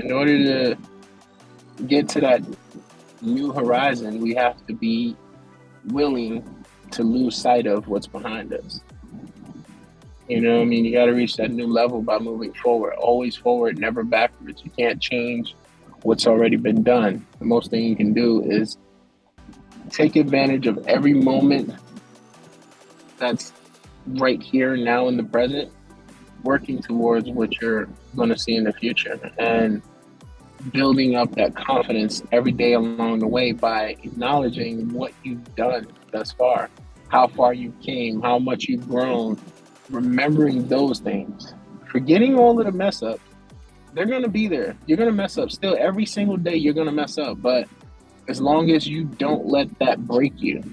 In order to get to that new horizon, we have to be willing to lose sight of what's behind us. You know what I mean? You got to reach that new level by moving forward, always forward, never backwards. You can't change what's already been done. The most thing you can do is take advantage of every moment that's right here now in the present, working towards what you're going to see in the future, and building up that confidence every day along the way by acknowledging what you've done thus far, how far you came, how much you've grown, remembering those things, forgetting all of the mess ups. They're going to be there. You're going to mess up still every single day. You're going to mess up, but as long as you don't let that break you,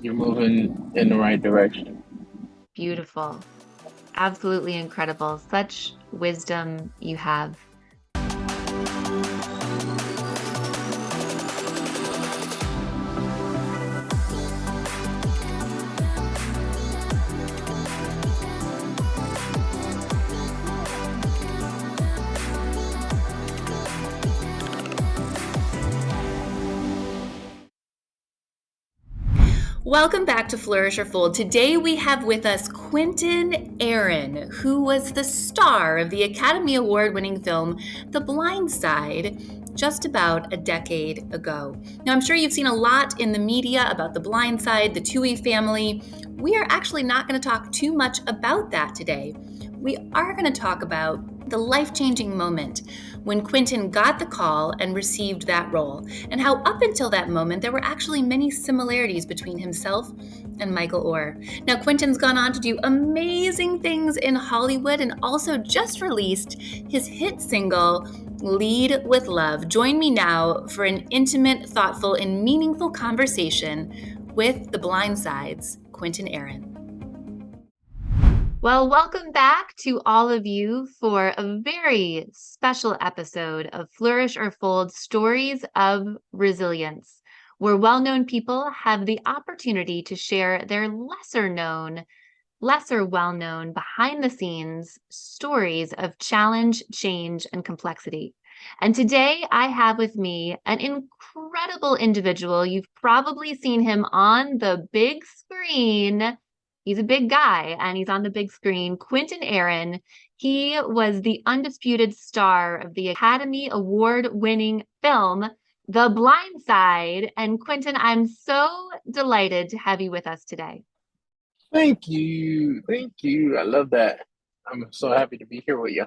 you're moving in the right direction. Beautiful. Absolutely incredible. Such wisdom you have. Welcome back to Flourish or Fold. Today we have with us Quinton Aaron, who was the star of the Academy Award-winning film The Blind Side just about a decade ago. Now, I'm sure you've seen a lot in the media about The Blind Side, the Tui family. We are actually not going to talk too much about that today. We are going to talk about the life-changing moment when Quinton got the call and received that role, and how up until that moment there were actually many similarities between himself and Michael Oher. Now, Quinton's gone on to do amazing things in Hollywood and also just released his hit single, Lead with Love. Join me now for an intimate, thoughtful, and meaningful conversation with The Blind Side's Quinton Aaron. Well, welcome back to all of you for a very special episode of Flourish or Fold Stories of Resilience, where well-known people have the opportunity to share their lesser well-known behind-the-scenes stories of challenge, change, and complexity. And today I have with me an incredible individual. You've probably seen him on the big screen. He's a big guy and he's on the big screen. Quinton Aaron. He was the undisputed star of the Academy Award-winning film, The Blind Side. And Quinton, I'm so delighted to have you with us today. Thank you. Thank you. I love that. I'm so happy to be here with you.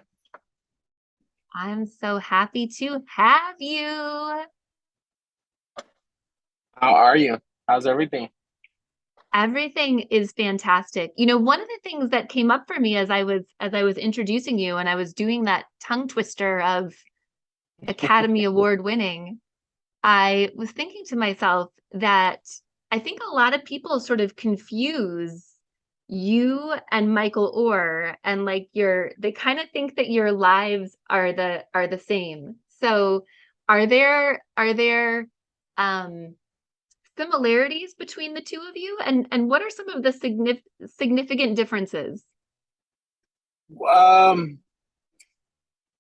I'm so happy to have you. How are you? How's everything? Everything is fantastic. You know, one of the things that came up for me as I was introducing you and I was doing that tongue twister of Academy Award winning, I was thinking to myself that I think a lot of people sort of confuse you and Michael Oher, and like they kind of think that your lives are the same. So are there similarities between the two of you, and what are some of the significant differences?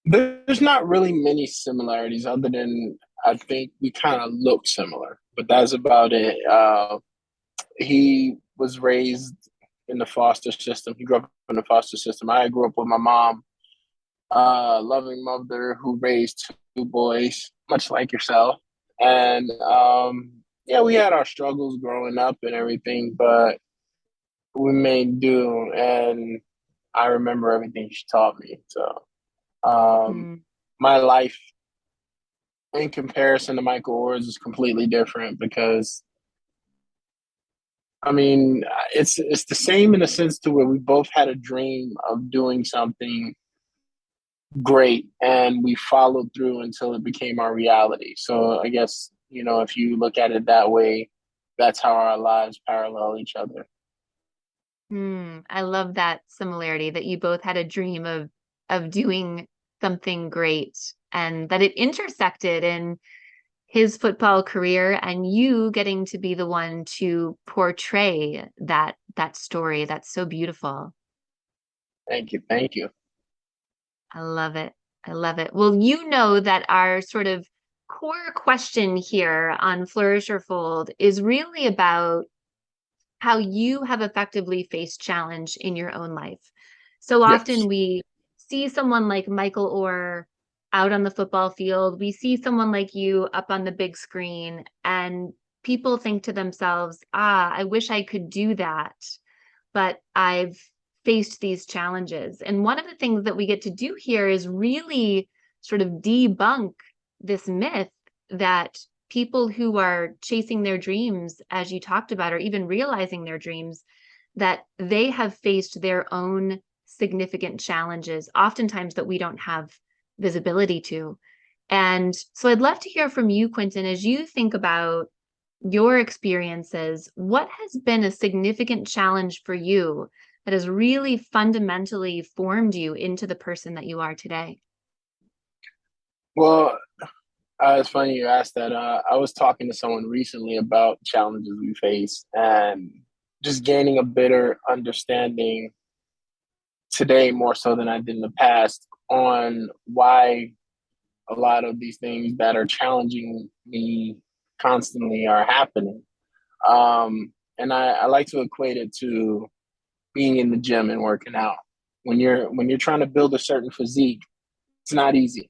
There's not really many similarities other than I think we kind of look similar, but that's about it. He was raised in the foster system. He grew up in the foster system. I grew up with my mom, loving mother who raised two boys, much like yourself. And yeah, we had our struggles growing up and everything, but we made do. And I remember everything she taught me. So my life in comparison to Michael Oher's is completely different because, I mean, it's the same in a sense to where we both had a dream of doing something great and we followed through until it became our reality. So I guess, you know, if you look at it that way, that's how our lives parallel each other. I love that similarity, that you both had a dream of doing something great and that it intersected in his football career and you getting to be the one to portray that story. That's so beautiful. Thank you. Thank you. I love it. I love it. Well, you know that our sort of core question here on Flourish or Fold is really about how you have effectively faced challenge in your own life. So Yes. often we see someone like Michael Orr out on the football field, we see someone like you up on the big screen, and people think to themselves, I wish I could do that, but I've faced these challenges. And one of the things that we get to do here is really sort of debunk this myth that people who are chasing their dreams, as you talked about, or even realizing their dreams, that they have faced their own significant challenges, oftentimes that we don't have visibility to. And so I'd love to hear from you, Quinton, as you think about your experiences, what has been a significant challenge for you that has really fundamentally formed you into the person that you are today? Well, it's funny you asked that. I was talking to someone recently about challenges we face and just gaining a better understanding today more so than I did in the past on why a lot of these things that are challenging me constantly are happening. And I like to equate it to being in the gym and working out. When you're trying to build a certain physique, it's not easy.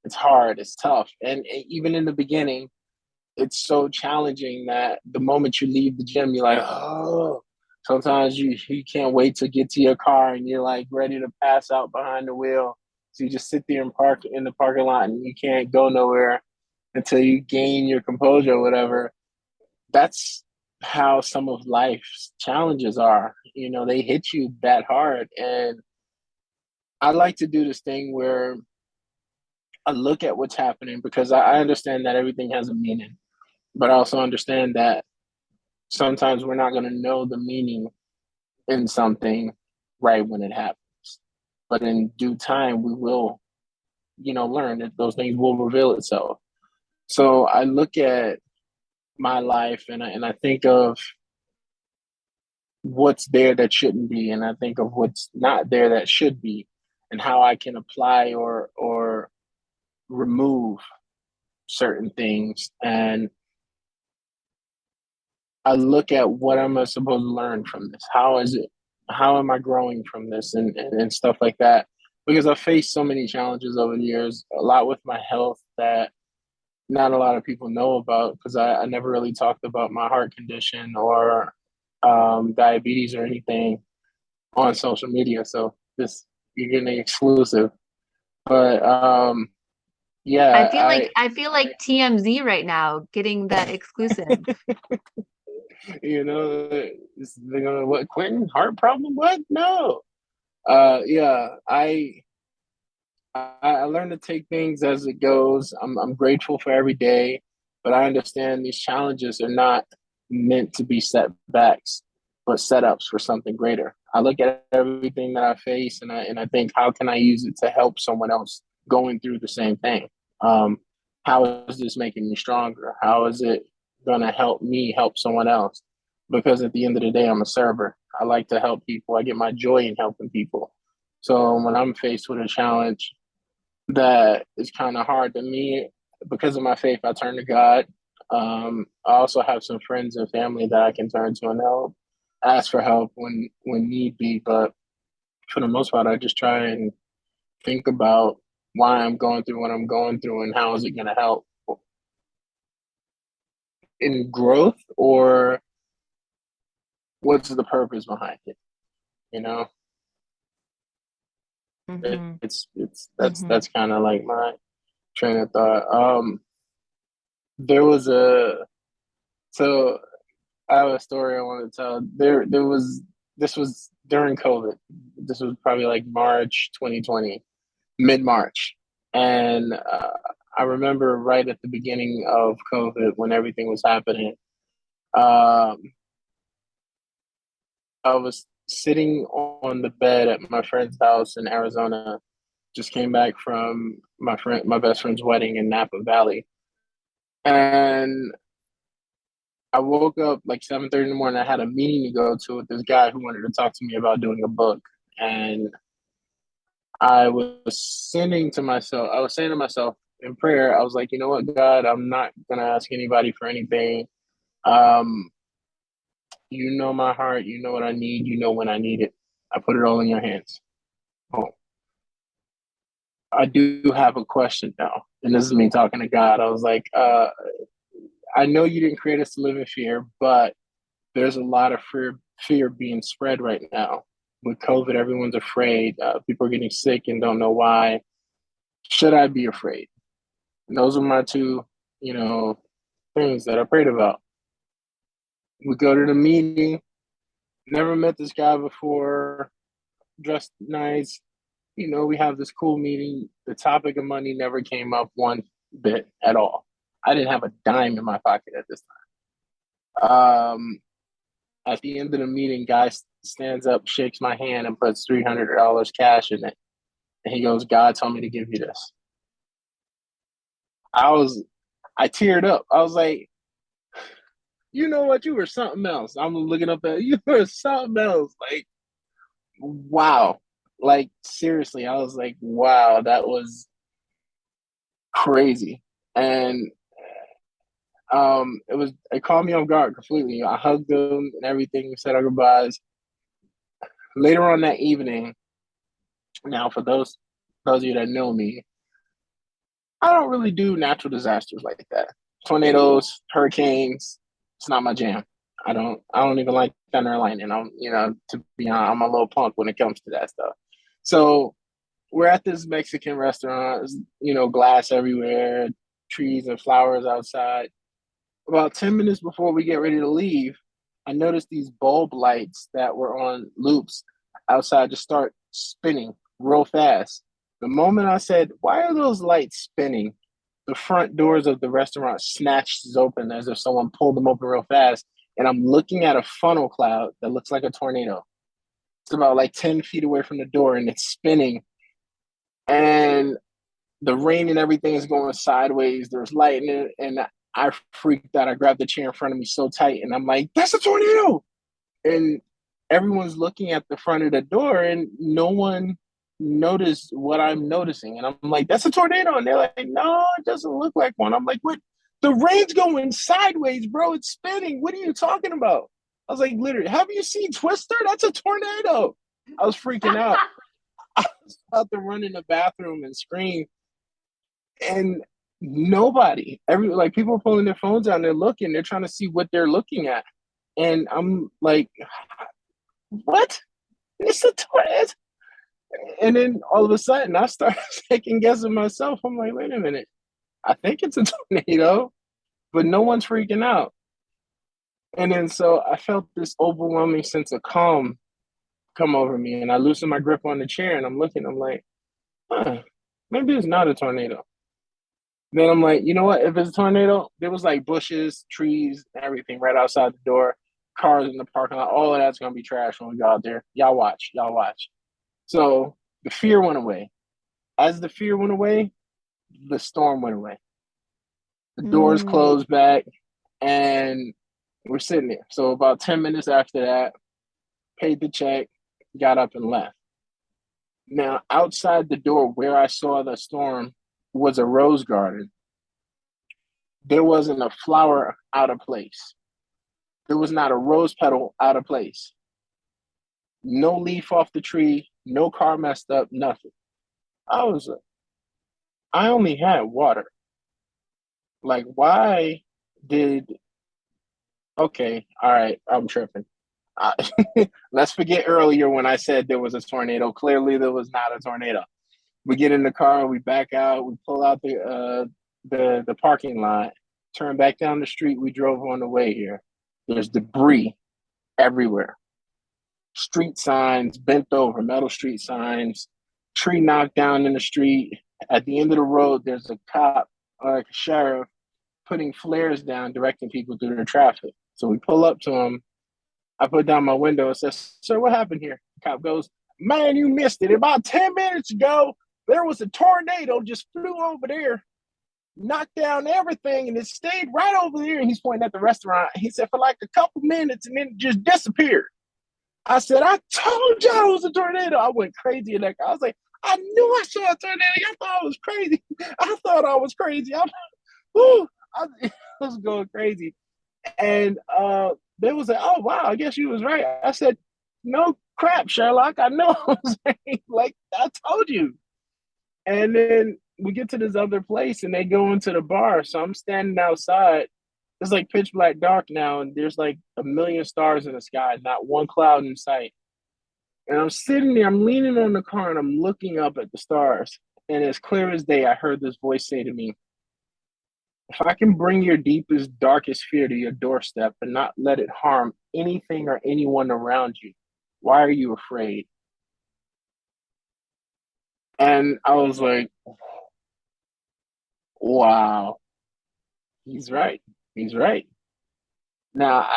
It's hard. It's tough. And even in the beginning, it's so challenging that the moment you leave the gym, you're like, oh. Sometimes you can't wait to get to your car and you're like ready to pass out behind the wheel. So you just sit there and park in the parking lot and you can't go nowhere until you gain your composure or whatever. That's how some of life's challenges are. They hit you that hard. And I like to do this thing where I look at what's happening because I understand that everything has a meaning, but I also understand that sometimes we're not going to know the meaning in something right when it happens. But in due time, we will, learn that those things will reveal itself. So I look at my life and I think of what's there that shouldn't be, and I think of what's not there that should be, and how I can apply or remove certain things. And I look at what am I supposed to learn from this? How is it? How am I growing from this and stuff like that? Because I've faced so many challenges over the years, a lot with my health that not a lot of people know about because I never really talked about my heart condition or diabetes or anything on social media. So this you're getting exclusive. But I yeah, feel like I feel like TMZ right now getting that exclusive. you know, they're gonna what Quinton heart problem? What? No. Yeah, I learn to take things as it goes. I'm grateful for every day, but I understand these challenges are not meant to be setbacks, but setups for something greater. I look at everything that I face and I think, how can I use it to help someone else going through the same thing? Um, how is this making me stronger? How is it gonna help me help someone else? Because at the end of the day, I'm a server. I like to help people. I get my joy in helping people. So when I'm faced with a challenge, that is kind of hard to me because of my faith. I turn to God. I also have some friends and family that I can turn to and help, ask for help when need be. But for the most part, I just try and think about why I'm going through what I'm going through and how is it going to help in growth or what's the purpose behind it. You know, Mm-hmm. it's Mm-hmm. that's kind of like my train of thought. There was a so I have a story I want to tell. There was this was during COVID. This was probably like March 2020, mid March, and I remember right at the beginning of COVID when everything was happening. Um, I was sitting on the bed at my friend's house in Arizona. Just came back from my best friend's wedding in Napa Valley, and I woke up like 7:30 in the morning. I had a meeting to go to with this guy who wanted to talk to me about doing a book. And I was saying to myself in prayer, I was like, you know what, God, I'm not gonna ask anybody for anything. Um, you know my heart, you know what I need, you know when I need it. I put it all in your hands. Oh, I do have a question now. And this is me talking to God. I was like, I know you didn't create us to live in fear, but there's a lot of fear being spread right now. With COVID, everyone's afraid. People are getting sick and don't know why. Should I be afraid? And those are my two, things that I prayed about. We go to the meeting. Never met this guy before. Dressed nice. We have this cool meeting. The topic of money never came up one bit at all. I didn't have a dime in my pocket at this time. At the end of the meeting, guy stands up, shakes my hand, and puts $300 cash in it. And he goes, God told me to give you this. I teared up. I was like, you know what? You were something else. I'm looking up at you were something else. Like, wow. Like, seriously, I was like, wow, that was crazy. And it caught me off guard completely. I hugged him and everything, said our goodbyes. Later on that evening, now for those of you that know me, I don't really do natural disasters like that. Tornadoes, hurricanes, it's not my jam. I don't even like thunder and lightning. To be honest, I'm a little punk when it comes to that stuff. So we're at this Mexican restaurant, glass everywhere, trees and flowers outside. About 10 minutes before we get ready to leave, I noticed these bulb lights that were on loops outside just start spinning real fast. The moment I said, why are those lights spinning? The front doors of the restaurant snatches open as if someone pulled them open real fast. And I'm looking at a funnel cloud that looks like a tornado. It's about like 10 feet away from the door and it's spinning. And the rain and everything is going sideways. There's lightning and I freaked out. I grabbed the chair in front of me so tight and I'm like, that's a tornado. And everyone's looking at the front of the door and no one noticed what I'm noticing. And I'm like, that's a tornado. And they're like, no, it doesn't look like one. I'm like, what? The rain's going sideways, bro. It's spinning. What are you talking about? I was like, literally, have you seen Twister? That's a tornado. I was freaking out. I was about to run in the bathroom and scream. And nobody, people are pulling their phones out and they're looking. They're trying to see what they're looking at. And I'm like, what? It's a tornado. And then all of a sudden, I started second guessing myself. I'm like, wait a minute. I think it's a tornado, but no one's freaking out. And then so I felt this overwhelming sense of calm come over me. And I loosened my grip on the chair and I'm looking. I'm like, maybe it's not a tornado. Then I'm like, you know what? If it's a tornado, there was like bushes, trees, everything right outside the door, cars in the parking lot. All of that's going to be trash when we go out there. Y'all watch. So the fear went away. As the fear went away, the storm went away. The doors closed back and we're sitting there. So about 10 minutes after that, paid the check, got up and left. Now, outside the door where I saw the storm was a rose garden. There wasn't a flower out of place. There was not a rose petal out of place. No leaf off the tree, no car messed up, nothing. I only had water. Like, why did, okay, all right, I'm tripping. Let's forget earlier when I said there was a tornado. Clearly there was not a tornado. We get in the car, we back out, we pull out the parking lot, turn back down the street we drove on the way here. There's debris everywhere. Street signs bent over, metal street signs, tree knocked down in the street. At the end of the road, there's a cop or a sheriff putting flares down, directing people through the traffic. So we pull up to him. I put down my window and says, sir, what happened here? The cop goes, man, you missed it. About 10 minutes ago, there was a tornado just flew over there, knocked down everything, and it stayed right over there. And he's pointing at the restaurant. He said, for like a couple minutes, and then it just disappeared. I said, I told y'all it was a tornado. I went crazy. I was like, I knew I saw a tornado. I thought I was crazy. I thought I was crazy. Woo, I was going crazy. And they was like, oh, wow, I guess you was right. I said, no crap, Sherlock. I know I was right. Like, I told you. And then we get to this other place and they go into the bar. So I'm standing outside. It's like pitch black dark now. And there's like a million stars in the sky, not one cloud in sight. And I'm sitting there, I'm leaning on the car and I'm looking up at the stars. And as clear as day, I heard this voice say to me, if I can bring your deepest, darkest fear to your doorstep and not let it harm anything or anyone around you, why are you afraid? And I was like, wow, he's right. He's right. Now,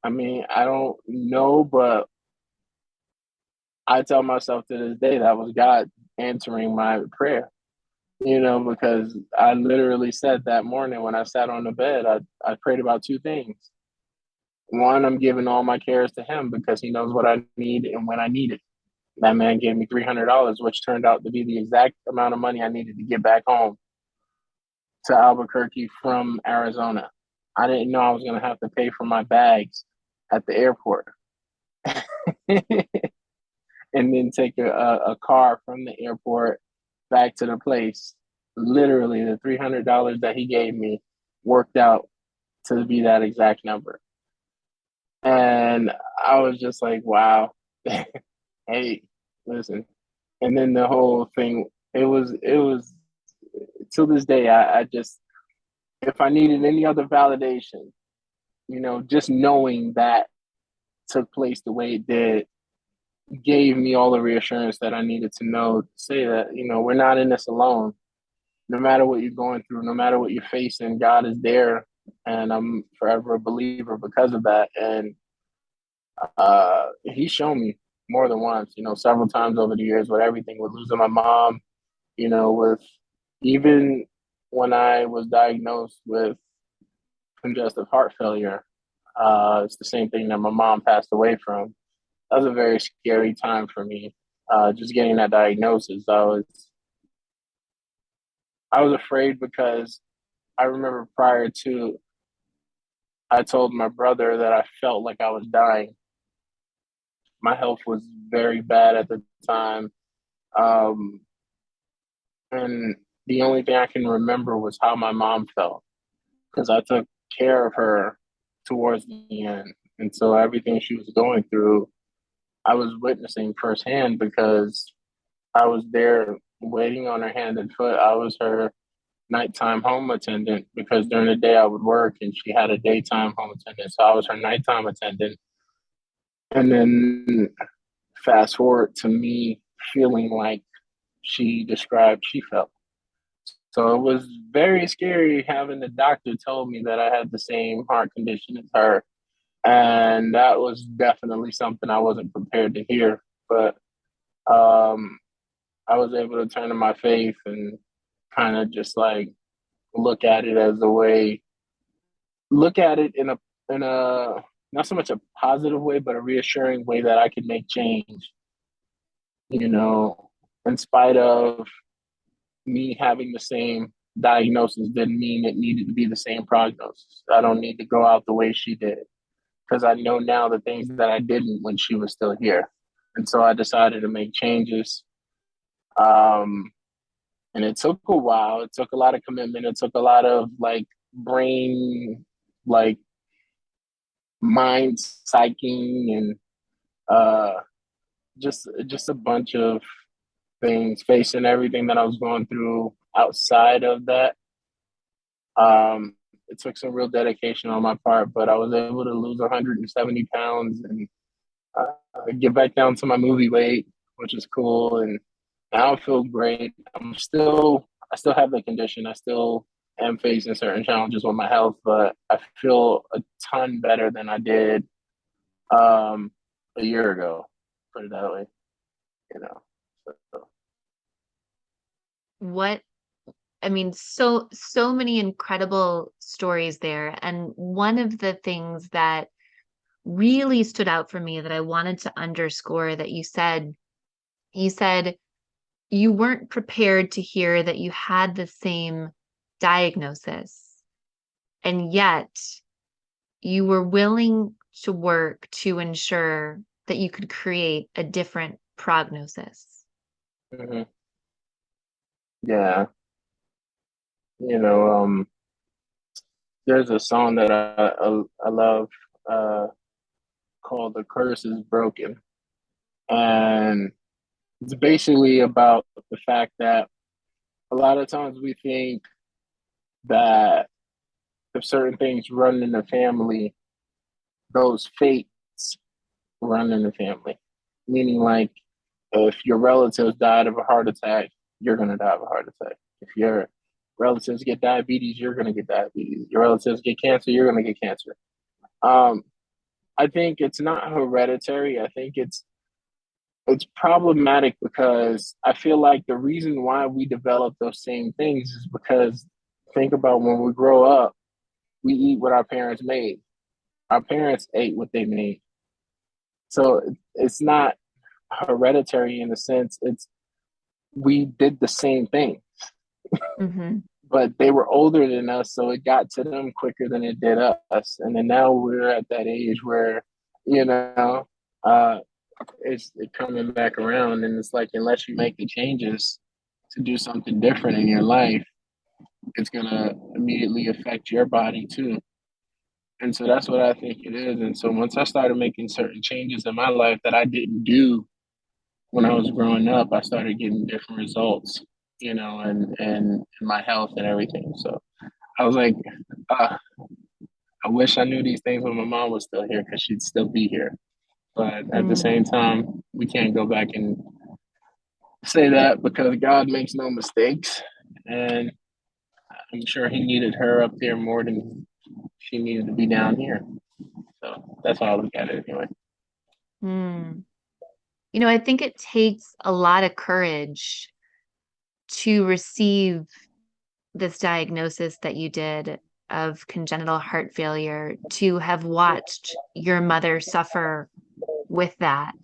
I mean, I don't know, but I tell myself to this day that was God answering my prayer, because I literally said that morning when I sat on the bed, I prayed about two things. One, I'm giving all my cares to him because he knows what I need and when I need it. That man gave me $300, which turned out to be the exact amount of money I needed to get back home to Albuquerque from Arizona. I didn't know I was going to have to pay for my bags at the airport and then take a car from the airport back to the place. Literally, the $300 that he gave me worked out to be that exact number. And I was just like, wow, hey, listen. And then the whole thing, it was till this day, I just, if I needed any other validation, just knowing that took place the way it did gave me all the reassurance that I needed to know to say that, we're not in this alone. No matter what you're going through, no matter what you're facing, God is there. And I'm forever a believer because of that. And he's shown me more than once, several times over the years with everything, with losing my mom, with even when I was diagnosed with congestive heart failure. It's the same thing that my mom passed away from. That was a very scary time for me. Just getting that diagnosis, I was afraid because I remember prior to, I told my brother that I felt like I was dying. My health was very bad at the time. And the only thing I can remember was how my mom felt because I took care of her towards the end. And so everything she was going through, I was witnessing firsthand because I was there waiting on her hand and foot. I was her nighttime home attendant because during the day I would work and she had a daytime home attendant. So I was her nighttime attendant. And then fast forward to me feeling like she described she felt. So it was very scary having the doctor tell me that I had the same heart condition as her. And that was definitely something I wasn't prepared to hear. But I was able to turn to my faith and kind of just like look at it as a way, look at it in a not so much a positive way, but a reassuring way that I could make change, in spite of me having the same diagnosis didn't mean it needed to be the same prognosis. I don't need to go out the way she did because I know now the things that I didn't when she was still here. And so I decided to make changes. And it took a while. It took a lot of commitment. It took a lot of like brain, like mind psyching and just a bunch of things, facing everything that I was going through outside of that. It took some real dedication on my part, but I was able to lose 170 pounds and get back down to my movie weight, which is cool. And now I feel great. I still have the condition. I still am facing certain challenges with my health, but I feel a ton better than I did a year ago. Put it that way, you know. So. So many incredible stories there. And one of the things that really stood out for me that I wanted to underscore that you said, you weren't prepared to hear that you had the same diagnosis, and yet you were willing to work to ensure that you could create a different prognosis. Hmm. Yeah. You know, there's a song that I love called "The Curse Is Broken," and it's basically about the fact that a lot of times we think that if certain things run in the family, those fates run in the family. Meaning, like, if your relatives died of a heart attack, you're going to die of a heart attack. If your relatives get diabetes, you're going to get diabetes. Your relatives get cancer, you're going to get cancer. Um, I think it's not hereditary. I think it's problematic because I feel like the reason why we develop those same things is because think about when we grow up, we eat what our parents made. Our parents ate what they made. So it's not hereditary in the sense it's we did the same thing, Mm-hmm. but they were older than us, so it got to them quicker than it did us. And then now we're at that age where, you know, uh, it's coming back around, and it's like unless you make the changes to do something different in your life, it's gonna immediately affect your body too. And so that's what I think it is. And so once I started making certain changes in my life that I didn't do when I was growing up, I started getting different results, and my health and everything. So I was like, uh, I wish I knew these things when my mom was still here because she'd still be here. But at the same time, we can't go back and say that because God makes no mistakes. And I'm sure He needed her up there more than she needed to be down here. So that's how I look at it anyway. Mm. I think it takes a lot of courage to receive this diagnosis that you did of congenital heart failure, to have watched your mother suffer with that,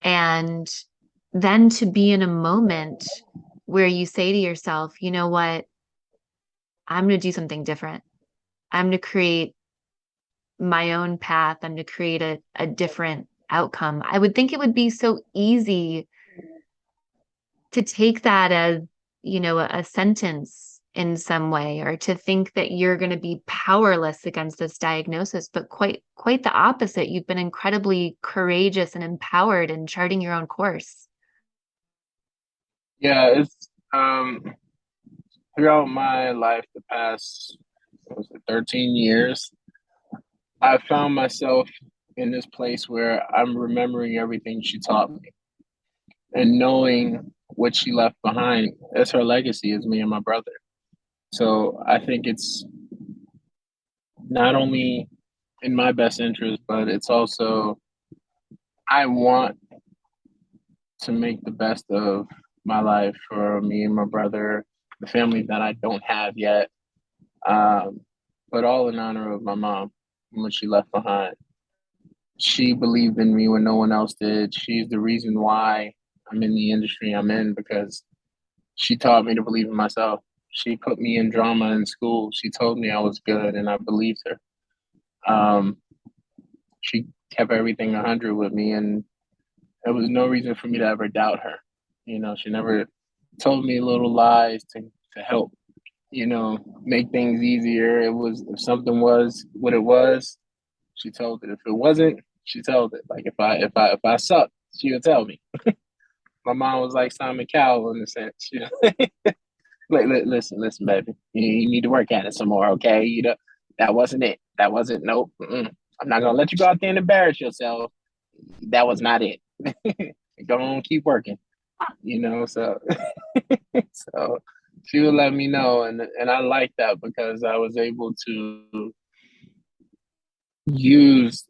and then to be in a moment where you say to yourself, you know what, I'm going to do something different. I'm going to create my own path. I'm going to create a different outcome. I would think it would be so easy to take that as, a sentence in some way, or to think that you're going to be powerless against this diagnosis, but quite the opposite. You've been incredibly courageous and empowered in charting your own course. Yeah, it's throughout my life, the past 13 years, I found myself in this place where I'm remembering everything she taught me and knowing what she left behind as her legacy is me and my brother. So I think it's not only in my best interest, but it's also I want to make the best of my life for me and my brother, the family that I don't have yet, um, but all in honor of my mom and what she left behind. She believed in me when no one else did. She's the reason why I'm in the industry I'm in because she taught me to believe in myself. She put me in drama in school. She told me I was good, and I believed her. Um, she kept everything 100 with me, and there was no reason for me to ever doubt her. She never told me little lies to help, make things easier. It was if something was what it was, she told it. If it wasn't, she told it. Like if I sucked, she would tell me. My mom was like Simon Cowell in a sense. Like, listen, baby, you need to work at it some more, okay? That wasn't it. That wasn't nope. Mm-mm. I'm not gonna let you go out there and embarrass yourself. That was not it. Go on, keep working. So so she would let me know, and I like that because I was able to use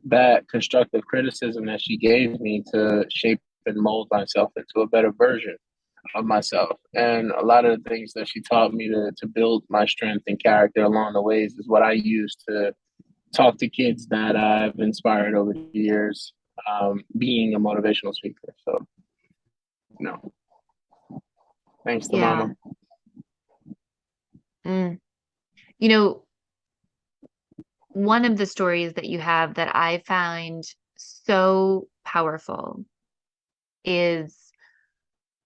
that constructive criticism that she gave me to shape and mold myself into a better version of myself. And a lot of the things that she taught me to build my strength and character along the ways is what I use to talk to kids that I've inspired over the years, being a motivational speaker. So, Thanks to Yeah. mama. Mm. You know, one of the stories that you have that I find so powerful is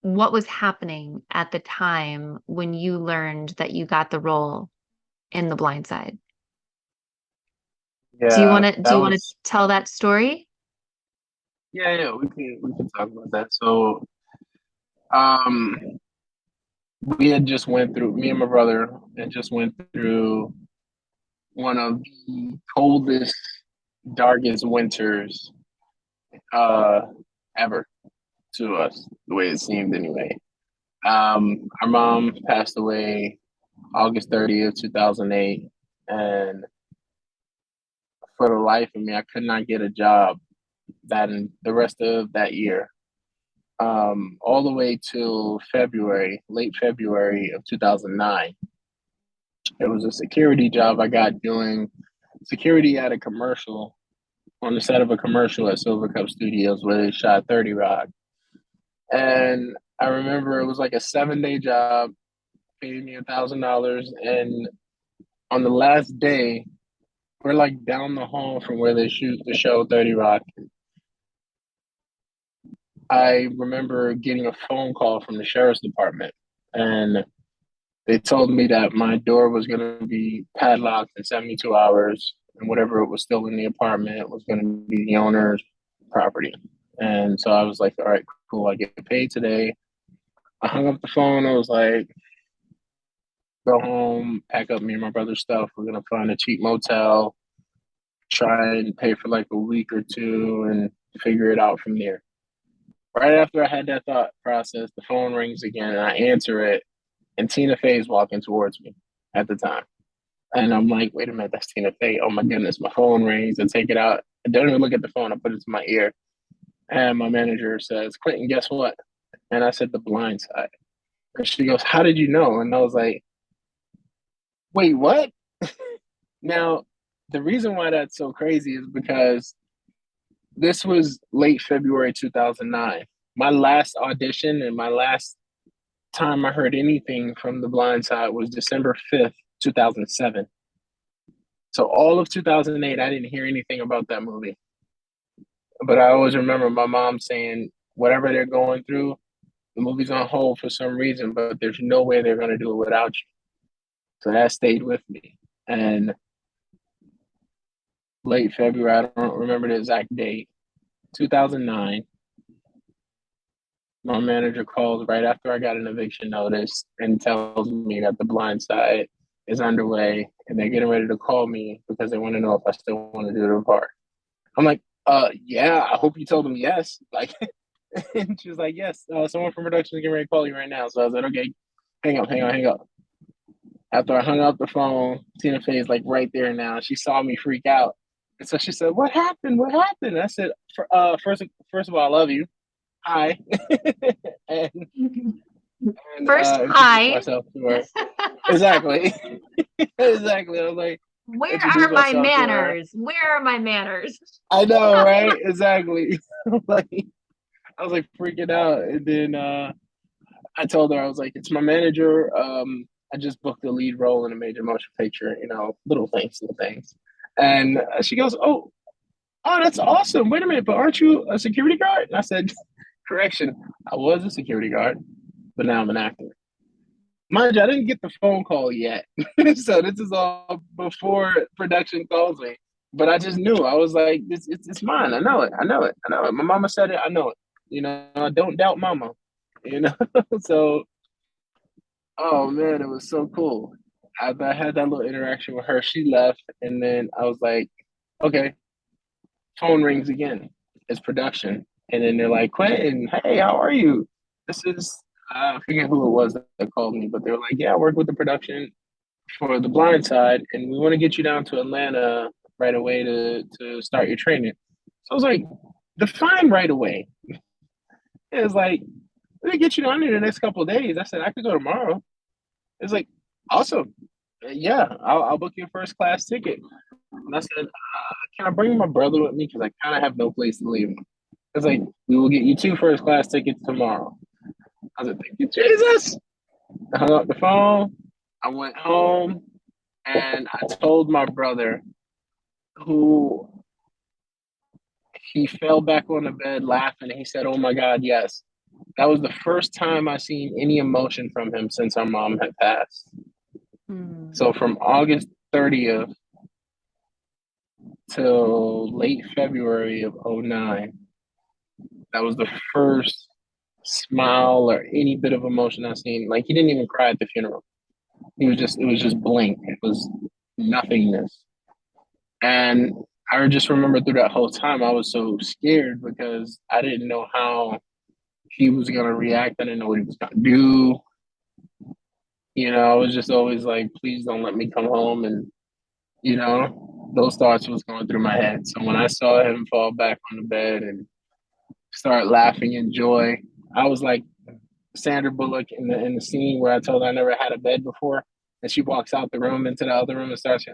what was happening at the time when you learned that you got the role in The Blind Side. Do you Yeah, want to that was tell that story? yeah, we can talk about that. So um we had just went through me and my brother had just went through one of the coldest, darkest winters uh ever to us, the way it seemed anyway. Our mom passed away August 30th, 2008, and for the life of me, I could not get a job that in the rest of that year. All the way till February, late February of 2009. It was a security job I got doing security at a commercial, on the set of a commercial at Silver Cup Studios where they shot 30 Rock. And I remember it was like a 7 day job, paid me $1,000. And on the last day, we're like down the hall from where they shoot the show 30 Rock. I remember getting a phone call from the sheriff's department, and they told me that my door was going to be padlocked in 72 hours, and whatever was still in the apartment was going to be the owner's property. And so I was like, all right, cool, I get paid today. I hung up the phone. I was like, go home, pack up me and my brother's stuff. We're going to find a cheap motel, try and pay for like a week or two, and figure it out from there. Right after I had that thought process, the phone rings again, and I answer it, and Tina Fey's walking towards me at the time. And I'm like, wait a minute, that's Tina Fey. Oh my goodness, my phone rings. I take it out. I don't even look at the phone. I put it to my ear. And my manager says, Quinton, guess what? And I said, The Blind Side. And she goes, how did you know? And I was like, wait, what? Now, the reason why that's so crazy is because this was late February 2009. My last audition and my last time I heard anything from The Blind Side was December 5th, 2007. So all of 2008, I didn't hear anything about that movie. But I always remember my mom saying, whatever they're going through, the movie's on hold for some reason, but there's no way they're going to do it without you. So that stayed with me. And late February, I don't remember the exact date, 2009, my manager calls right after I got an eviction notice and tells me that The Blind Side is underway and they're getting ready to call me because they want to know if I still want to do the part. I'm like, yeah, I hope you told them yes. Like, and she was like, yes, someone from production is getting ready to call you right now. So I was like, okay, hang up. After I hung up the phone, Tina Fey is like right there now. She saw me freak out. And so she said, what happened? What happened? I said, first of all, I love you. Hi. and First, introduced hi. myself to her. Exactly. Exactly. I was like, Where introduce are my myself to her. manners? Where are my manners? I know, right? Exactly. Like, I was like freaking out. And then I told her, I was like, it's my manager. I just booked a lead role in a major motion picture, little things. And she goes, oh, that's awesome. Wait a minute, but aren't you a security guard? And I said, correction, I was a security guard, but now I'm an actor. Mind you, I didn't get the phone call yet. So this is all before production calls me. But I just knew. I was like, it's mine. I know it. My mama said it. I know it. I don't doubt mama. You know? So, oh man, it was so cool. I had that little interaction with her. She left, and then I was like, okay, phone rings again. It's production. And then they're like, Quinton, hey, how are you? This is, I forget who it was that called me, but they were like, yeah, I work with the production for The Blind Side, and we want to get you down to Atlanta right away to start your training. So I was like, define right away. It was like, let me get you down there the next couple of days. I said, I could go tomorrow. It's like, awesome. Yeah, I'll book you a first class ticket. And I said, can I bring my brother with me? Because I kind of have no place to leave him. It's like, we will get you 2 first class tickets tomorrow. I said, thank you, Jesus. I hung up the phone. I went home and I told my brother, who he fell back on the bed laughing. And he said, "Oh my God, yes." That was the first time I seen any emotion from him since our mom had passed. Mm. So from August 30th till late February of '09, that was the first smile or any bit of emotion I seen. Like he didn't even cry at the funeral. It was just blank. It was nothingness. And I just remember through that whole time, I was so scared because I didn't know how he was going to react. I didn't know what he was going to do. You know, I was just always like, please don't let me come home. And, you know, those thoughts was going through my head. So when I saw him fall back on the bed and start laughing in joy, I was like Sandra Bullock in the scene where I told her I never had a bed before. And she walks out the room into the other room and starts,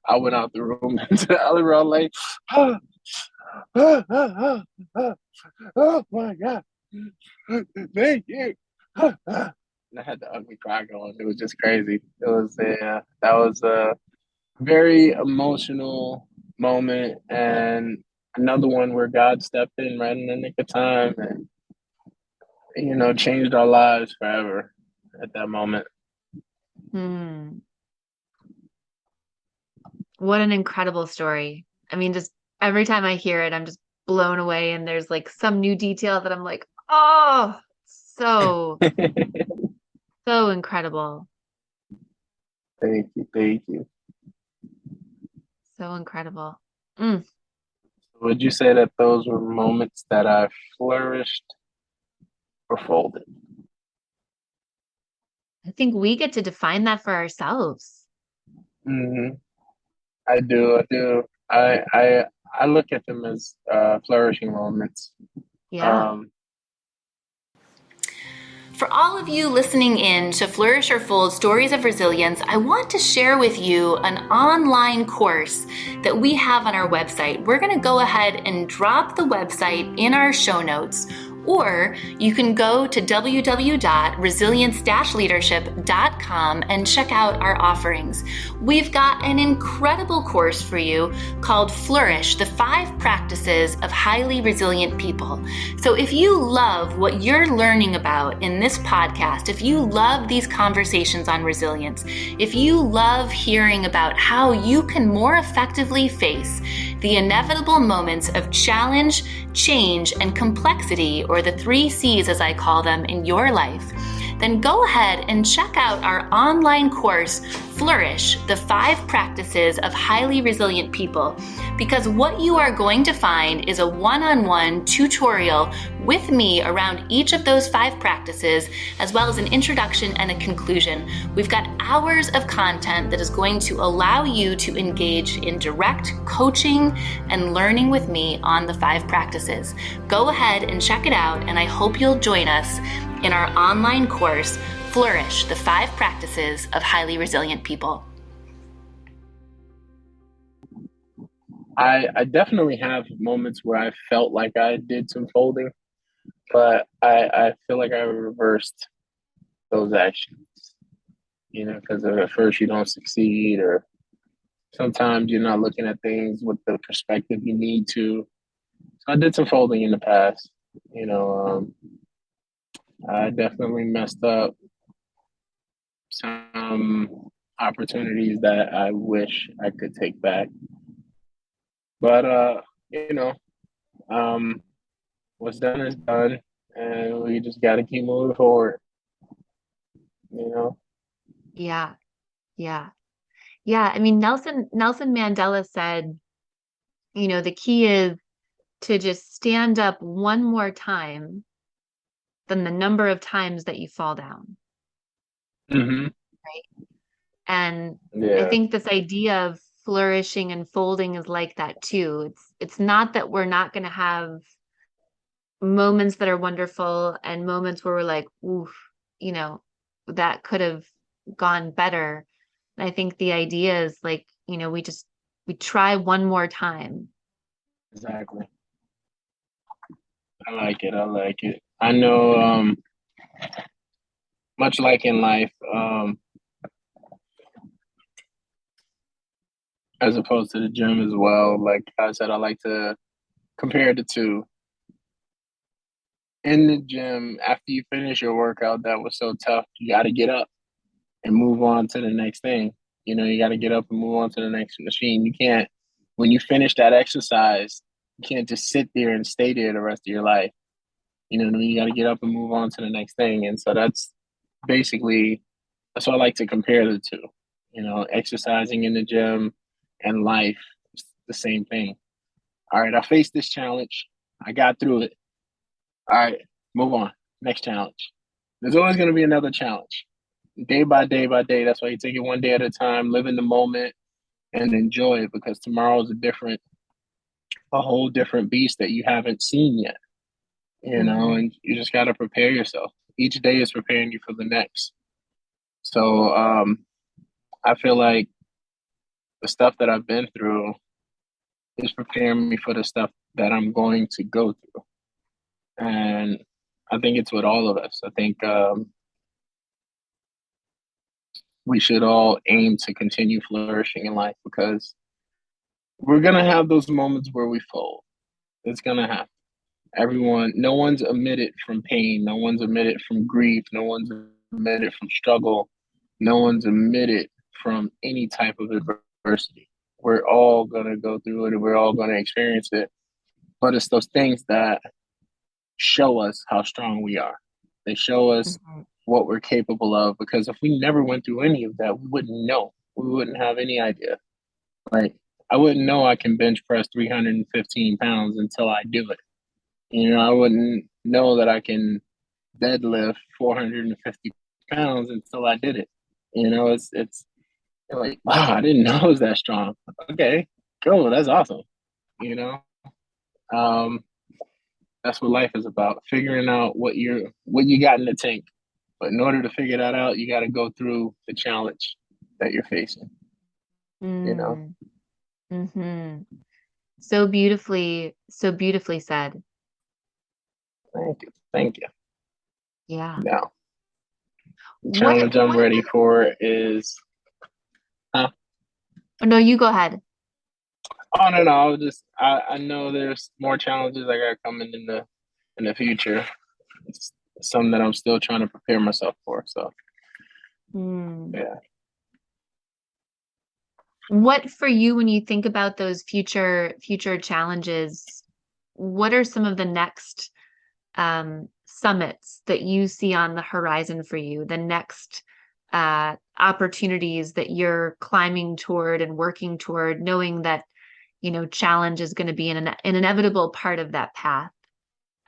I went out the room into the other room like, oh, oh, oh, oh, oh my God. Thank you. And I had the ugly cry going. It was just crazy. It was that was a very emotional moment and another one where God stepped in right in the nick of time and you know changed our lives forever at that moment. Mm. What an incredible story. I mean, just every time I hear it, I'm just blown away. And there's like some new detail that I'm like, oh, so, so incredible. Thank you. So incredible. Mm. Would you say that those were moments that I flourished or folded? I think we get to define that for ourselves. Mm-hmm. I do. I do. I look at them as flourishing moments. Yeah. For all of you listening in to Flourish or Fold Stories of Resilience, I want to share with you an online course that we have on our website. We're going to go ahead and drop the website in our show notes, or you can go to www.resilience-leadership.com and check out our offerings. We've got an incredible course for you called Flourish, the 5 Practices of Highly Resilient People. So if you love what you're learning about in this podcast, if you love these conversations on resilience, if you love hearing about how you can more effectively face the inevitable moments of challenge, change, and complexity, or the 3 C's as I call them, in your life, then go ahead and check out our online course, Flourish, the 5 Practices of Highly Resilient People, because what you are going to find is a one-on-one tutorial with me around each of those 5 practices, as well as an introduction and a conclusion. We've got hours of content that is going to allow you to engage in direct coaching and learning with me on the 5 practices. Go ahead and check it out, and I hope you'll join us in our online course, Flourish, the 5 Practices of Highly Resilient People. I definitely have moments where I felt like I did some folding, but I feel like I reversed those actions, you know, because at first you don't succeed, or sometimes you're not looking at things with the perspective you need to. So I did some folding in the past, you know. I definitely messed up some opportunities that I wish I could take back. But you know, um, what's done is done, and we just got to keep moving forward. You know. Yeah. Yeah. Yeah. I mean, Nelson Mandela said, you know, the key is to just stand up one more time than the number of times that you fall down. Mm-hmm. Right. And I Yeah. think this idea of flourishing and folding is like that too. It's not that we're not going to have moments that are wonderful and moments where we're like, oof, you know, that could have gone better. And I think the idea is like, you know, we try one more time. Exactly. I like it. I like it. I know. much like in life, as opposed to the gym as well. Like I said, I like to compare the two. In the gym, after you finish your workout that was so tough, you got to get up and move on to the next thing. You know, you got to get up and move on to the next machine. You can't, when you finish that exercise, you can't just sit there and stay there the rest of your life. You know what I mean? You got to get up and move on to the next thing. And so that's basically, that's what I like to compare the two. You know, exercising in the gym and life is the same thing. All right, I faced this challenge. I got through it. All right, move on. Next challenge. There's always going to be another challenge. Day by day by day. That's why you take it one day at a time, live in the moment, and enjoy it, because tomorrow is a whole different beast that you haven't seen yet. You know, and you just got to prepare yourself. Each day is preparing you for the next. So I feel like the stuff that I've been through is preparing me for the stuff that I'm going to go through. And I think it's with all of us. I think we should all aim to continue flourishing in life, because we're going to have those moments where we fold. It's going to happen. No one's omitted from pain. No one's omitted from grief. No one's omitted from struggle. No one's omitted from any type of adversity. We're all going to go through it, and we're all going to experience it. But it's those things that show us how strong we are. They show us what we're capable of, because if we never went through any of that, we wouldn't know. We wouldn't have any idea. Like, I wouldn't know I can bench press 315 pounds until I do it. You know, I wouldn't know that I can deadlift 450 pounds until I did it. You know, it's like, wow, I didn't know I was that strong. Okay, cool, that's awesome. You know, that's what life is about, figuring out what you got in the tank. But in order to figure that out, you got to go through the challenge that you're facing. You know. So beautifully said. Thank you. Yeah. Now, the challenge I'm ready for is, Oh, no, you go ahead. Oh no! I know there's more challenges I got coming in the future. It's some that I'm still trying to prepare myself for. So, yeah. What for you, when you think about those future challenges, what are some of the next summits that you see on the horizon for you? The next opportunities that you're climbing toward and working toward, knowing that, you know, challenge is going to be an inevitable part of that path.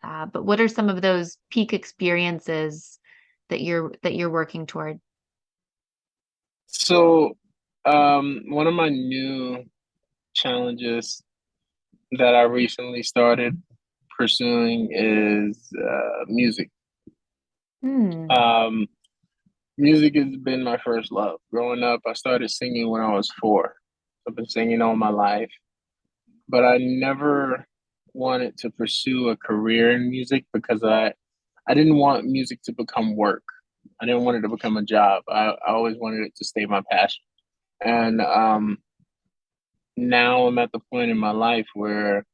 But what are some of those peak experiences that you're working toward? So, one of my new challenges that I recently started pursuing is music. Music has been my first love. Growing up, I started singing when I was 4. I've been singing all my life, but I never wanted to pursue a career in music, because I didn't want music to become work. I didn't want it to become a job. I always wanted it to stay my passion. And now I'm at the point in my life where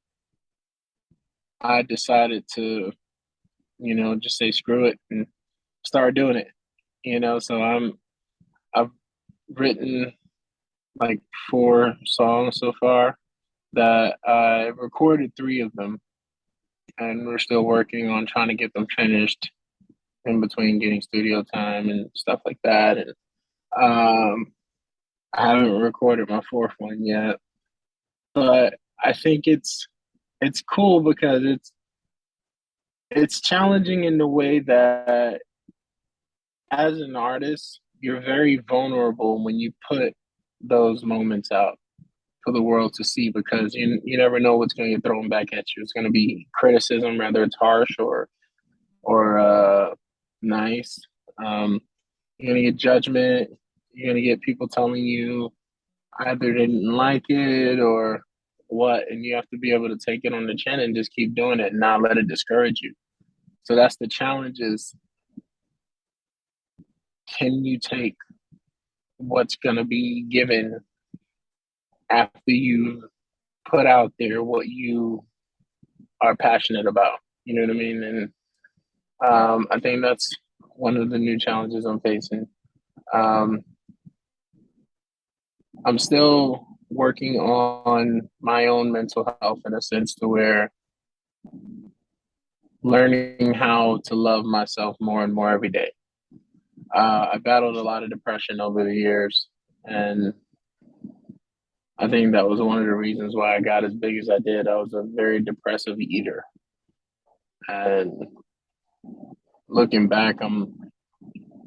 I decided to, you know, just say screw it and start doing it. You know, so I've written like 4 songs so far, that I recorded 3 of them, and we're still working on trying to get them finished in between getting studio time and stuff like that. And I haven't recorded my 4th one yet, but I think it's cool because it's challenging in the way that as an artist, you're very vulnerable when you put those moments out for the world to see, because you never know what's going to get thrown back at you. It's going to be criticism, whether it's harsh or nice. You're going to get judgment. You're going to get people telling you either they didn't like it or what, and you have to be able to take it on the chin and just keep doing it and not let it discourage you. So that's the challenge, is can you take what's going to be given after you put out there what you are passionate about? You know what I mean? And I think that's one of the new challenges I'm facing. Um, I'm still working on my own mental health in a sense to where learning how to love myself more and more every day. I battled a lot of depression over the years, and I think that was one of the reasons why I got as big as I did. I was a very depressive eater, and looking back,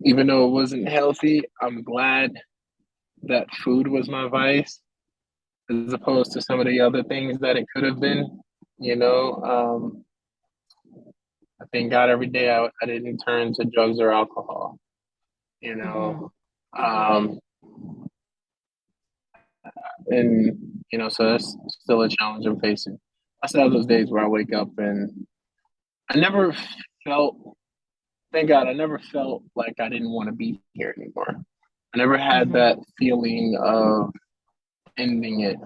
even though it wasn't healthy, I'm glad that food was my vice as opposed to some of the other things that it could have been. You know, I thank God every day I didn't turn to drugs or alcohol. You know, um, and so that's still a challenge I'm facing. I still have those days where I wake up and I never felt, thank God, I never felt like I didn't want to be here anymore. I never had that feeling of ending it,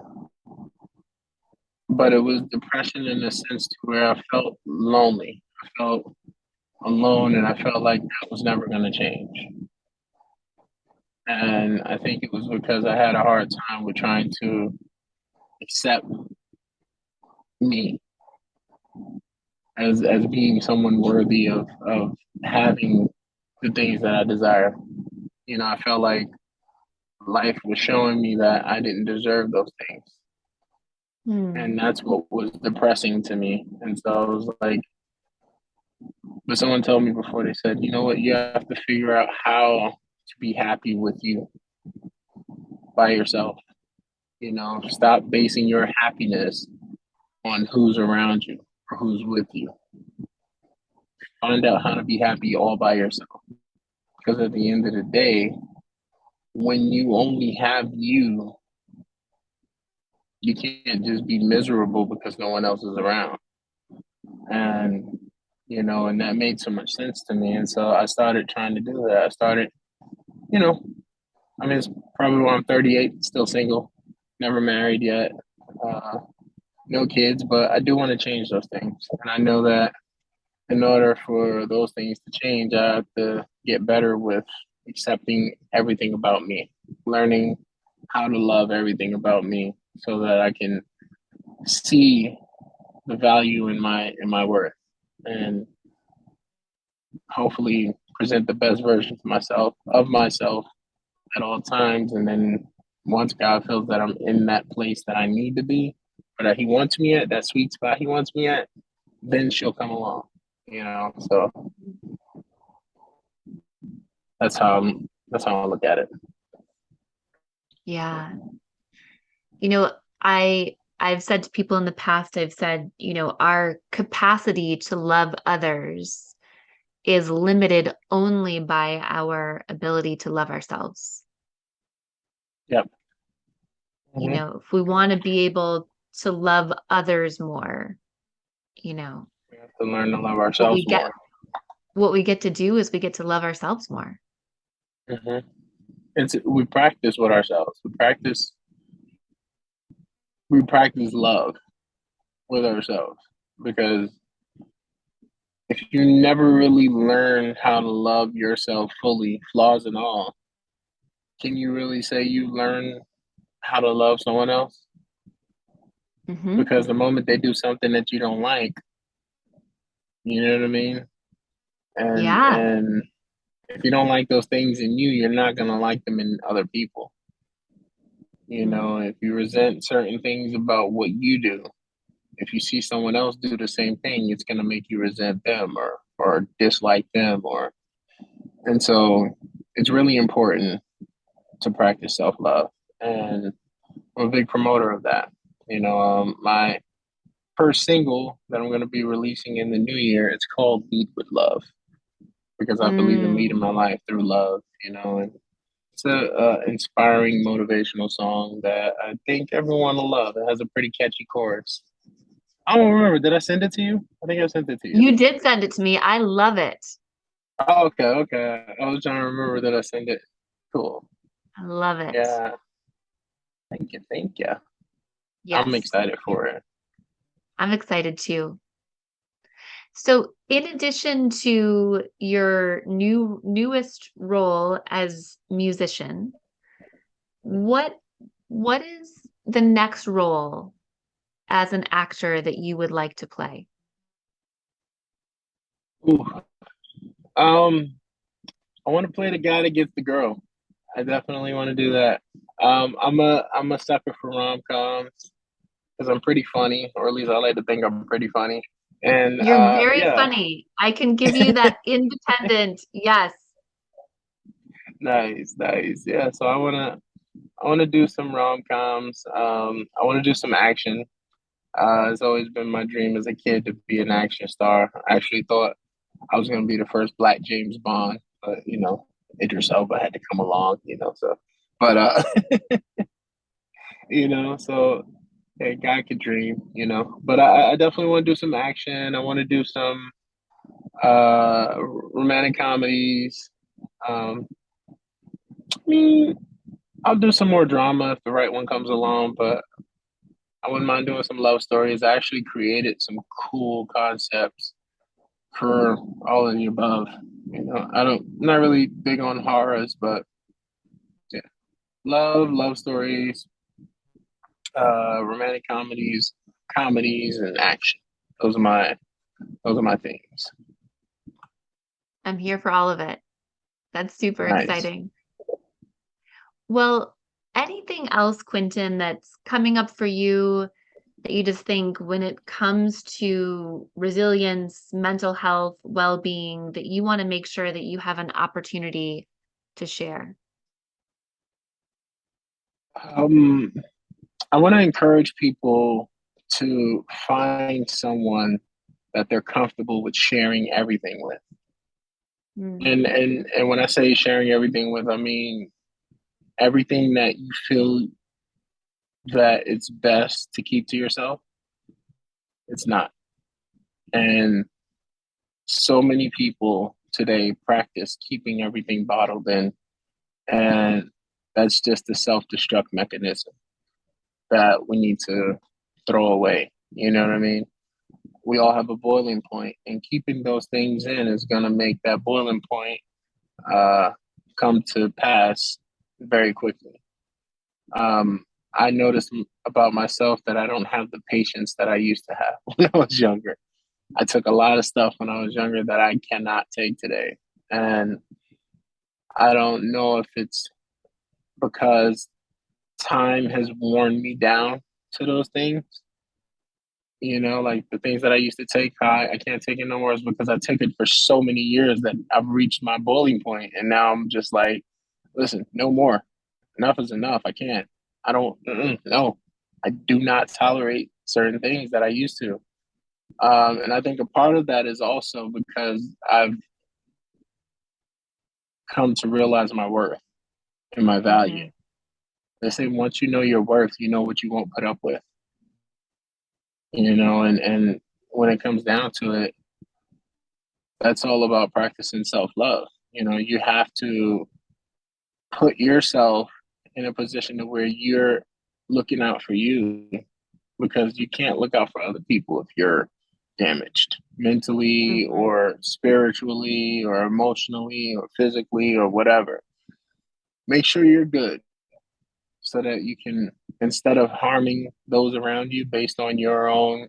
but it was depression in a sense to where I felt lonely. I felt alone, and I felt like that was never going to change. And I think it was because I had a hard time with trying to accept me as being someone worthy of having the things that I desire. I felt like life was showing me that I didn't deserve those things. And that's what was depressing to me. And so I was like, but someone told me before, they said, you know what, you have to figure out how to be happy with you by yourself. Stop basing your happiness on who's around you or who's with you. Find out how to be happy all by yourself. Because at the end of the day, when you only have you, you can't just be miserable because no one else is around. And, and that made so much sense to me. And so I started trying to do that. I started, it's probably when I'm 38, still single, never married yet, no kids, but I do want to change those things. And I know that in order for those things to change, I have to get better with accepting everything about me, learning how to love everything about me so that I can see the value in my worth and hopefully present the best version of myself at all times. And then once God feels that I'm in that place that I need to be, or that He wants me at, that sweet spot He wants me at, then she'll come along. So that's how I look at it. Yeah. I've said to people in the past, I've said, our capacity to love others is limited only by our ability to love ourselves. Yep. If we want to be able to love others more, we have to learn to love ourselves more. What we get to do is we get to love ourselves more. We practice with ourselves. We practice love with ourselves, because if you never really learn how to love yourself fully, flaws and all, can you really say you learn how to love someone else? Because the moment they do something that you don't like, you know what I mean? And if you don't like those things in you, you're not going to like them in other people. If you resent certain things about what you do, if you see someone else do the same thing, it's going to make you resent them or dislike them. And so it's really important to practice self-love. And I'm a big promoter of that. My first single that I'm going to be releasing in the new year, it's called Lead with Love, because I believe in leading my life through love, and it's a inspiring, motivational song that I think everyone will love. It has a pretty catchy chorus. I don't remember. Did I send it to you? I think I sent it to you. You did send it to me. I love it. Oh, okay, okay. I was trying to remember that I sent it. Cool. I love it. Yeah. Thank you. Thank you. I'm Yes, excited for it. I'm excited too. So, in addition to your newest role as musician, what what is the next role as an actor that you would like to play? Ooh. Um, I want to play the guy that gets the girl. I definitely want to do that. I'm a sucker for rom-coms because I'm pretty funny, or at least I like to think I'm pretty funny. And You're very yeah, funny. I can give you that independent. Yes. nice, nice. Yeah, so I wanna do some rom-coms. I want to do some action. It's always been my dream as a kid to be an action star. I actually thought I was gonna be the first Black James Bond, but Idris Elba had to come along. But so a guy could dream. But I definitely want to do some action. I want to do some romantic comedies. Um, I mean, I'll do some more drama if the right one comes along, but I wouldn't mind doing some love stories. I actually created some cool concepts for all of the above. I'm not really big on horrors, but yeah, love stories, romantic comedies, and action. Those are my themes. I'm here for all of it. That's super Nice. exciting. Well, anything else, Quinton, that's coming up for you that you just think when it comes to resilience, mental health, well-being, that you want to make sure that you have an opportunity to share? Um, I want to encourage people to find someone that they're comfortable with sharing everything with. Mm, And when I say sharing everything with, I mean everything that you feel that it's best to keep to yourself, it's not. And so many people today practice keeping everything bottled in, and that's just a self-destruct mechanism that we need to throw away. You know what I mean? We all have a boiling point, and keeping those things in is going to make that boiling point uh, come to pass very quickly. Um, I noticed about myself that I don't have the patience that I used to have when I was younger. I took a lot of stuff when I was younger that I cannot take today. And I don't know if it's because time has worn me down to those things. Like the things that I used to take, I can't take it no more is because I took it for so many years that I've reached my boiling point, and now I'm just like, listen, no more. Enough is enough. I can't. I don't. No, I do not tolerate certain things that I used to. And I think a part of that is also because I've come to realize my worth and my value. mhm, They say once you know your worth, you know what you won't put up with. And when it comes down to it, that's all about practicing self-love. You have to put yourself in a position to where you're looking out for you, because you can't look out for other people if you're damaged mentally mhm, or spiritually or emotionally or physically or whatever. Make sure you're good so that you can, instead of harming those around you based on your own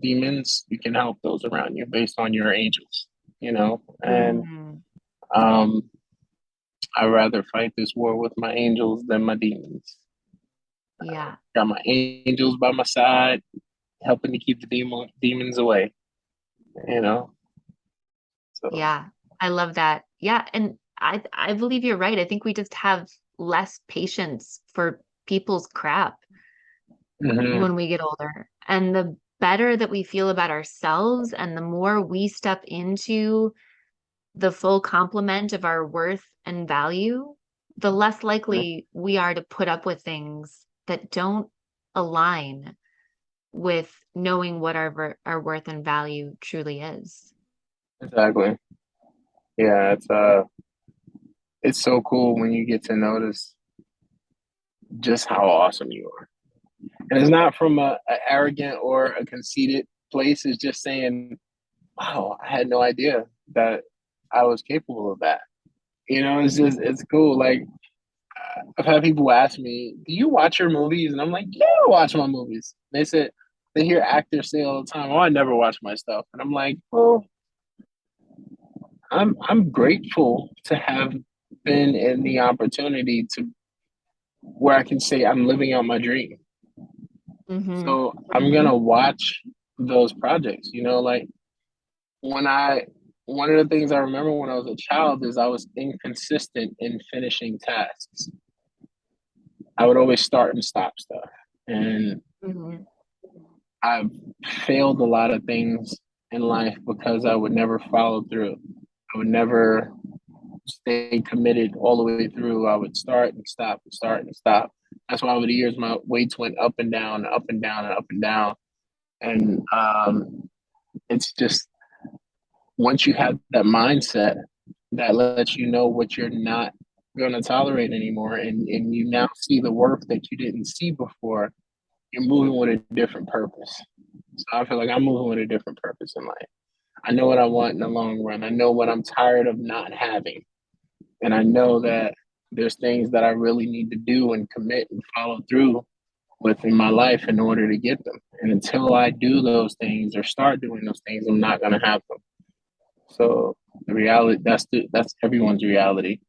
demons, you can help those around you based on your angels. And mhm. um I'd rather fight this war with my angels than my demons. Yeah, Got my angels by my side, helping to keep the demons away. You know, so yeah. I love that. Yeah, and I believe you're right. I think we just have less patience for people's crap hmm when we get older. And the better that we feel about ourselves and the more we step into the full complement of our worth and value, the less likely we are to put up with things that don't align with knowing what our worth and value truly is. exactly, Yeah, it's so cool when you get to notice just how awesome you are. And it's not from a arrogant or a conceited place. It's just saying, wow, I had no idea that I was capable of that. It's cool. Like, I've had people ask me, "Do you watch your movies?" And I'm like, "Yeah, I watch my movies." They said they hear actors say all the time, "Oh, I never watch my stuff," and I'm like, "Well, I'm grateful to have been in the opportunity to where I can say I'm living out my dream. Mm-hmm. So I'm gonna watch those projects. Like when I one of the things I remember when I was a child is I was inconsistent in finishing tasks. I would always start and stop stuff. And Mm-hmm. I've failed a lot of things in life because I would never follow through. I would never stay committed all the way through. I would start and stop and start and stop. That's why over the years my weights went up and down, up and down, and up and down. And it's just once you have that mindset that lets you know what you're not going to tolerate anymore, and you now see the work that you didn't see before, you're moving with a different purpose. So I feel like I'm moving with a different purpose in life. I know what I want in the long run. I know what I'm tired of not having. And I know that there's things that I really need to do and commit and follow through with in my life in order to get them. And until I do those things or start doing those things, I'm not going to have them. So the reality that's everyone's reality.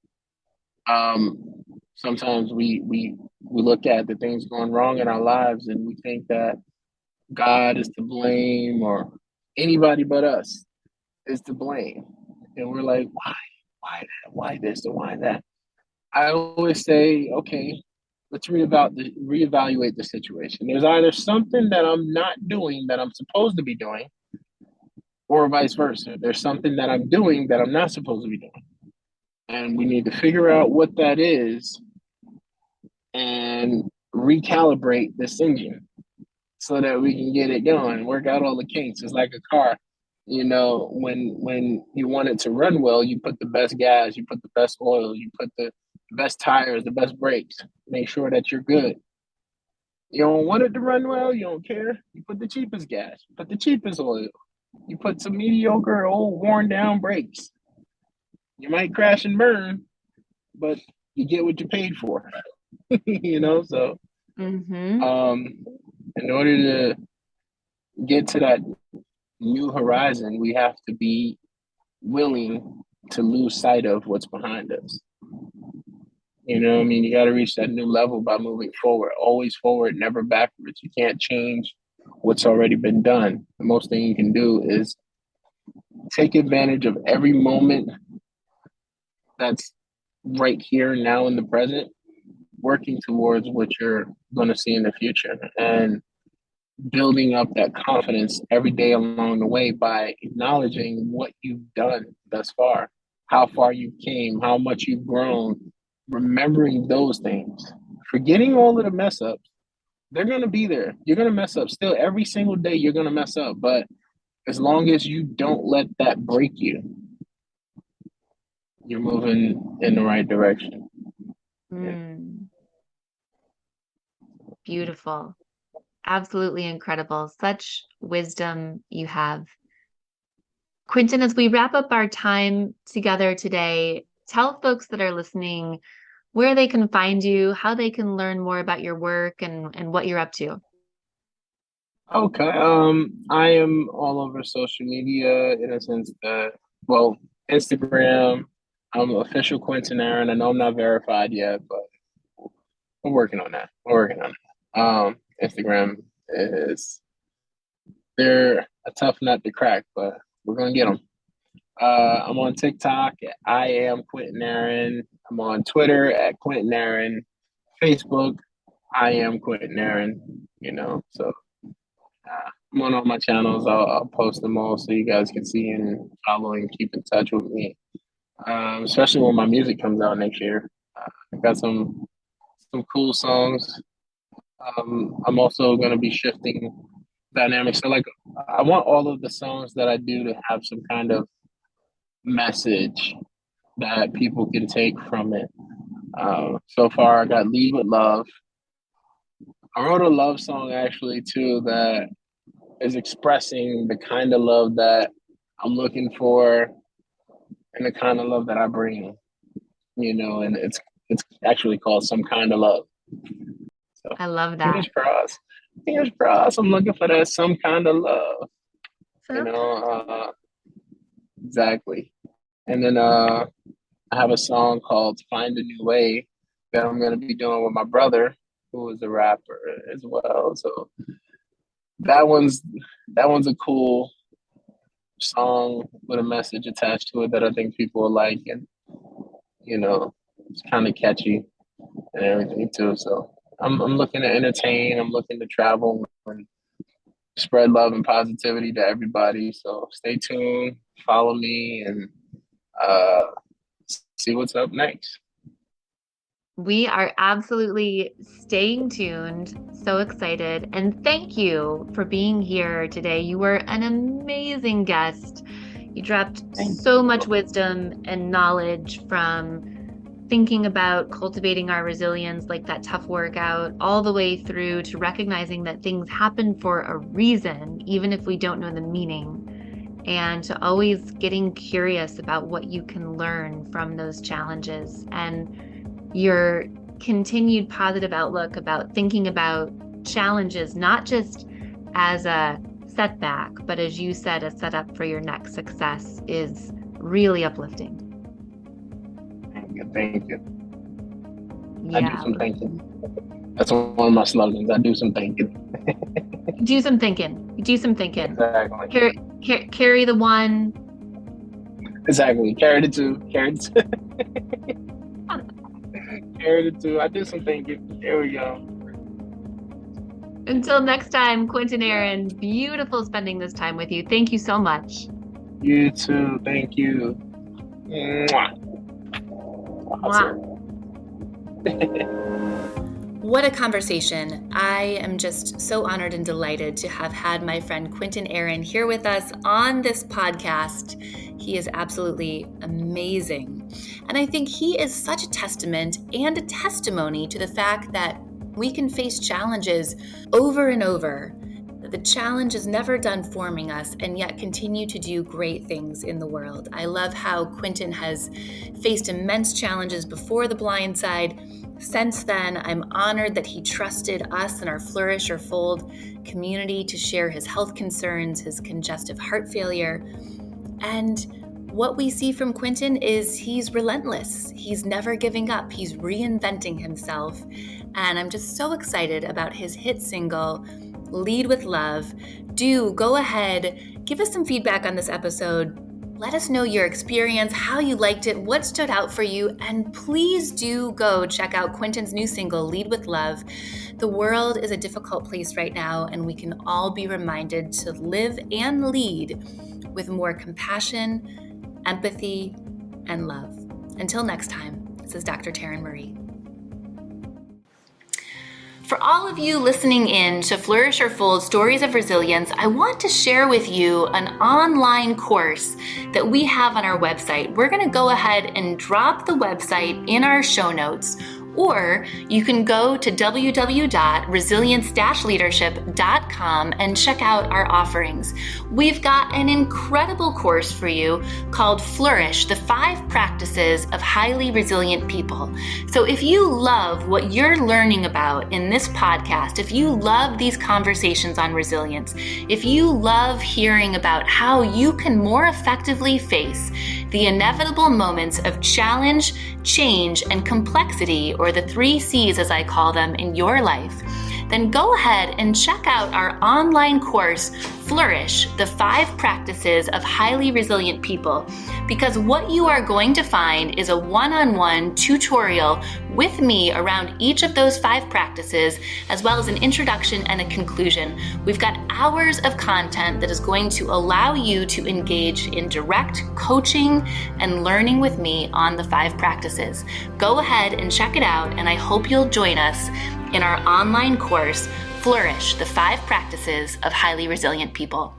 Sometimes we look at the things going wrong in our lives and we think that God is to blame or anybody but us is to blame. And we're like, why this or why that? I always say, okay, let's reevaluate the situation. There's either something that I'm not doing that I'm supposed to be doing, or vice versa. There's something that I'm doing that I'm not supposed to be doing. And we need to figure out what that is and recalibrate this engine so that we can get it going, work out all the kinks. It's like a car. When you want it to run well, you put the best gas, you put the best oil, you put the best tires, the best brakes. Make sure that you're good. You don't want it to run well, you don't care. You put the cheapest gas, you put the cheapest oil, you put some mediocre, old, worn down brakes. You might crash and burn, but you get what you paid for. So Mm-hmm. in order to get to that new horizon, we have to be willing to lose sight of what's behind us. You got to reach that new level by moving forward, always forward, never backwards. You can't change what's already been done. The most thing you can do is take advantage of every moment that's right here now in the present, working towards what you're going to see in the future. And building up that confidence every day along the way by acknowledging what you've done thus far, how far you came, how much you've grown, remembering those things, forgetting all of the mess ups. They're going to be there. You're going to mess up still every single day. You're going to mess up. But as long as you don't let that break you, you're moving in the right direction. Mm. Beautiful. Absolutely incredible. Such wisdom you have. Quinton, as we wrap up our time together today, tell folks that are listening where they can find you, how they can learn more about your work and what you're up to. Okay. I am all over social media in a sense that, well, Instagram, I'm official Quinton Aaron. I know I'm not verified yet, but we're working on that. We're working on it. Instagram is they're a tough nut to crack, but we're gonna get them. I'm on TikTok. I am Quinton Aaron. I'm on Twitter at Quinton Aaron. Facebook, I am Quinton Aaron. So I'm on all my channels. I'll post them all so you guys can see and follow and keep in touch with me. Especially when my music comes out next year. I've got some cool songs. I'm also going to be shifting dynamics. So, like, I want all of the songs that I do to have some kind of message that people can take from it. So far, I got Lead with Love. I wrote a love song actually too that is expressing the kind of love that I'm looking for and the kind of love that I bring, and it's actually called Some Kind of Love. So I love that. fingers crossed. Fingers crossed. I'm looking for that some kind of love. Exactly. And then I have a song called Find a New Way that I'm gonna be doing with my brother, who is a rapper as well. So that one's a cool song with a message attached to it that I think people will like, and it's kind of catchy and everything too. So I'm looking to entertain. I'm looking to travel and spread love and positivity to everybody. So stay tuned, follow me, and see what's up next. We are absolutely staying tuned. So excited. And thank you for being here today. You were an amazing guest. You dropped so much wisdom and knowledge from thinking about cultivating our resilience, like that tough workout, all the way through to recognizing that things happen for a reason, even if we don't know the meaning, and to always getting curious about what you can learn from those challenges, and your continued positive outlook about thinking about challenges, not just as a setback, but as you said, a setup for your next success, is really uplifting. Thank you. Yeah. I do some thinking. That's one of my slogans. I do some thinking. Do some thinking. Do some thinking. Exactly. Carry the one. Exactly. Carry the two. Carry the two. Carry the two. I do some thinking. There we go. Until next time, Quinton Aaron, beautiful spending this time with you. Thank you so much. You too. Thank you. Mwah. Awesome. What a conversation. I am just so honored and delighted to have had my friend Quinton Aaron here with us on this podcast. He is absolutely amazing. And I think he is such a testament and a testimony to the fact that we can face challenges over and over. The challenge is never done forming us, and yet continue to do great things in the world. I love how Quinton has faced immense challenges before the blind side. Since then, I'm honored that he trusted us and our Flourish or Fold community to share his health concerns, his congestive heart failure. And what we see from Quinton is he's relentless. He's never giving up. He's reinventing himself. And I'm just so excited about his hit single, Lead with Love. Do go ahead, give us some feedback on this episode. Let us know your experience, how you liked it, what stood out for you, and please do go check out Quinton's new single, Lead with Love. The world is a difficult place right now, and we can all be reminded to live and lead with more compassion, empathy, and love. Until next time, this is Dr. Taryn Marie. For all of you listening in to Flourish or Fold Stories of Resilience, I want to share with you an online course that we have on our website. We're going to go ahead and drop the website in our show notes, or you can go to www.resilience-leadership.com and check out our offerings. We've got an incredible course for you called Flourish, the 5 Practices of Highly Resilient People. So if you love what you're learning about in this podcast, if you love these conversations on resilience, if you love hearing about how you can more effectively face the inevitable moments of challenge, change, and complexity, or the 3 C's as I call them, in your life, then go ahead and check out our online course, Flourish, the 5 Practices of Highly Resilient People, because what you are going to find is a one-on-one tutorial with me around each of those 5 practices, as well as an introduction and a conclusion. We've got hours of content that is going to allow you to engage in direct coaching and learning with me on the 5 practices. Go ahead and check it out, and I hope you'll join us in our online course, Flourish, the 5 Practices of Highly Resilient People.